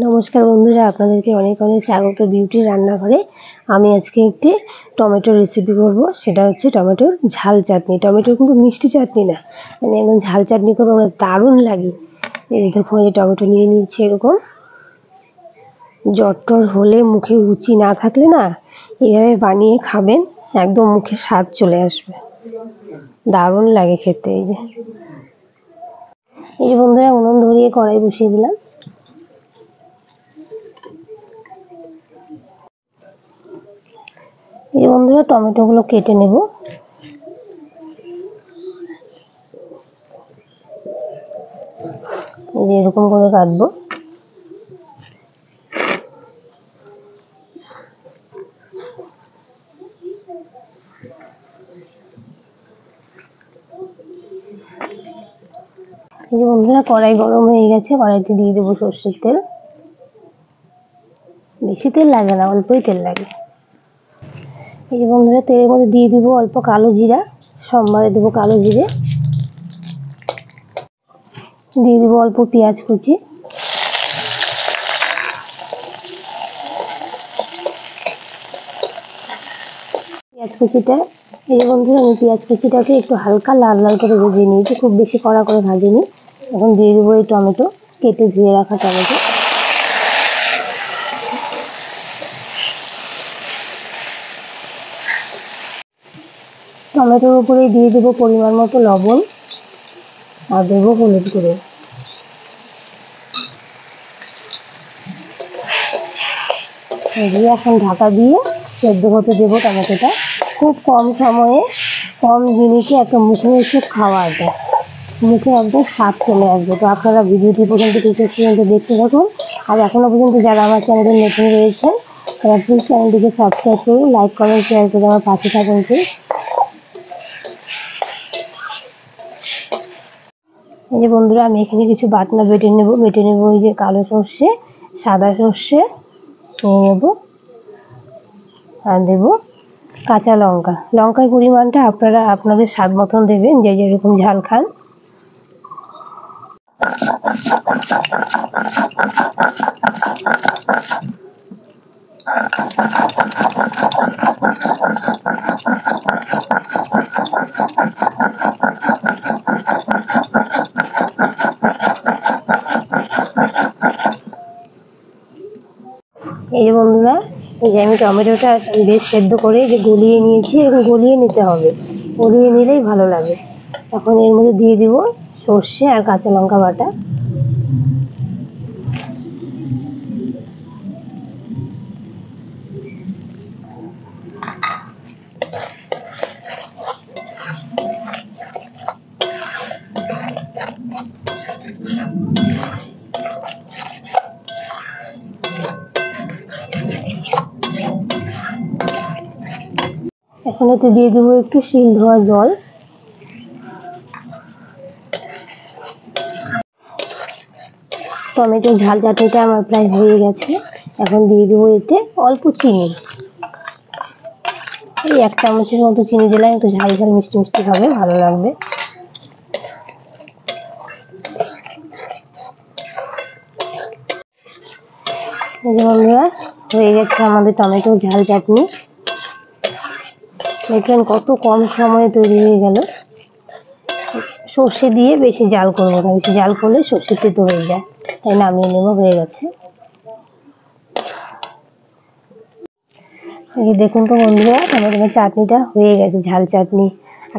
নমস্কার বন্ধুরা, আপনাদেরকে অনেক অনেক স্বাগত বিউটি রান্নাঘরে। আমি আজকে একটি টমেটোর রেসিপি করব। সেটা হচ্ছে টমেটোর ঝাল চাটনি। টমেটোর কিন্তু মিষ্টি চাটনি না, আমি একদম ঝাল চাটনি করবো, আমার দারুণ লাগে। এই দেখুন, এই টমেটো নিয়ে নিচ্ছি। এরকম জ্বর টর হলে, মুখে রুচি না থাকলে না, এইভাবে বানিয়ে খাবেন, একদম মুখে স্বাদ চলে আসবে, দারুণ লাগে খেতে। এই যে বন্ধুরা, উনুন ধরিয়ে কড়াই বসিয়ে দিলাম। এই বন্ধুরা, টমেটো গুলো কেটে নেব। এই যে এরকম করে কাটবো। এই যে বন্ধুরা, কড়াই গরম হয়ে গেছে, কড়াইতে দিয়ে দেবো সর্ষের তেল। বেশি তেল লাগে না, অল্পই তেল লাগে। এই যে বন্ধুরা, তেলের মধ্যে দিয়ে দিব অল্প কালো জিরা, সোমবারে দেবো কালো জিরে। দিয়ে দিব অল্প পেঁয়াজ কুচি। পেঁয়াজ কুচিটা, এই যে বন্ধুরা, আমি পেঁয়াজ কুচিটাকে একটু হালকা লাল লাল করে ভেজে নিয়েছি, খুব বেশি কড়া করে ভাজিনি। এখন দিয়ে দেবো এই টমেটো, কেটে ধুয়ে রাখা টমেটো। টমেটোর উপরে দিয়ে দেবো পরিমাণ মতো লবণ, আর দেবো হলুদ গুঁড়ো। দিয়ে এখন ঢাকা দিয়ে সেদ্ধ হতে দেবো টমেটোটা। খুব কম সময়ে, কম জিনিসে একটা মুখে এসে খাওয়া যায়, মুখে একদম স্বাদ চলে আসবে। তো আপনারা ভিডিওটি পর্যন্ত দেখতে থাকুন। আর এখনো পর্যন্ত যারা আমার চ্যানেলে নতুন রয়েছেন, তারা প্লিজ চ্যানেলটিকে সাবস্ক্রাইব করুন, লাইক কমেন্ট শেয়ার করে আমার পাশে থাকুন। এই যে বন্ধুরা, আমি এখানে কিছু বাটনা বেটে নেব। ওই যে কালো সর্ষে, সাদা সর্ষে নিয়ে নেব, আর দেবো কাঁচা লঙ্কা। লঙ্কার পরিমাণটা আপনারা আপনাদের স্বাদ মতন দেবেন, যে যেরকম ঝাল খান। এই যে বন্ধুরা, এই যে আমি টমেটোটা বেশ সেদ্ধ করে যে গলিয়ে নিয়েছি, এবং গলিয়ে নিতে হবে, গলিয়ে নিলেই ভালো লাগে। এখন এর মধ্যে দিয়ে দিব সর্ষে আর কাঁচা লঙ্কা বাটা। এখন এতে দিয়ে দেবো একটু শিল ধোয়া জল। টমেটোর ঝাল চাটনিটা আমার প্রায় হয়ে গেছে। এখন দিয়ে দেবো এতে অল্প চিনি, এই 1 চামচের মতো চিনি দিলাম, একটু ঝাল ঝাল মিষ্টি মিষ্টি হবে, ভালো লাগবে। এই যে বন্ধুরা, হয়ে গেছে আমাদের টমেটোর ঝাল চাটনি। দেখলেন কত কম সময়ে তৈরি হয়ে গেল। সর্ষে দিয়ে বেশি জাল করবো না, বেশি জাল করলে সর্ষে তেতো হয়ে যায়, তাই নামিয়ে নেবো। হয়ে গেছে। এই দেখুন তো বন্ধুরা, টমেটোর চাটনিটা হয়ে গেছে, ঝাল চাটনি।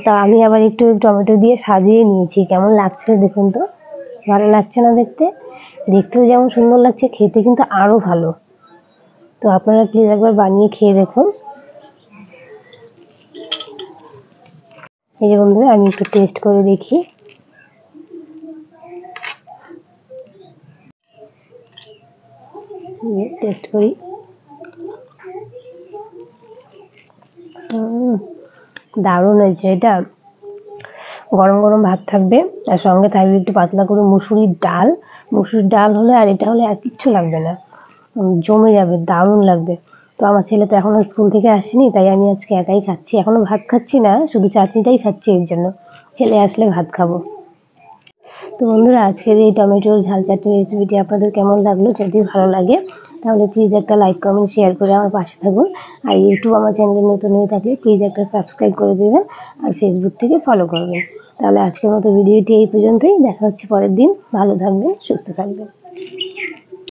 তা আমি আবার একটু টমেটো দিয়ে সাজিয়ে নিয়েছি। কেমন লাগছে দেখুন তো, ভালো লাগছে না দেখতে? দেখতেও যেমন সুন্দর লাগছে, খেতে কিন্তু আরো ভালো। তো আপনারা প্লিজ একবার বানিয়ে খেয়ে দেখুন। এই যে বন্ধুরা, আমি একটু টেস্ট করে দেখি। টেস্ট করি। দারুণ হয়েছে। এটা গরম গরম ভাত থাকবে, আর সঙ্গে থাকবে একটু পাতলা করে মুসুরির ডাল। মুসুরির ডাল হলে, আর এটা হলে আর কিচ্ছু লাগবে না, জমে যাবে, দারুণ লাগবে। তো আমার ছেলে তো এখনো স্কুল থেকে আসেনি, তাই আমি আজকে একাই খাচ্ছি। এখনো ভাত খাচ্ছি না, শুধু চাটনিটাই খাচ্ছি, এর জন্য। ছেলে আসলে ভাত খাবো। তো বন্ধুরা, আজকের এই টমেটোর ঝাল চাটনি রেসিপিটি আপনাদের কেমন লাগলো? যদি ভালো লাগে তাহলে প্লিজ একটা লাইক, কমেন্ট, শেয়ার করে আমার পাশে থাকুন। আর ইউটিউব আমার চ্যানেলে নতুন হয়ে থাকলে প্লিজ একটা সাবস্ক্রাইব করে দেবেন আর ফেসবুক থেকে ফলো করবেন। তাহলে আজকের মতো ভিডিওটি এই পর্যন্তই। দেখা হচ্ছে পরের দিন। ভালো থাকবেন, সুস্থ থাকবেন।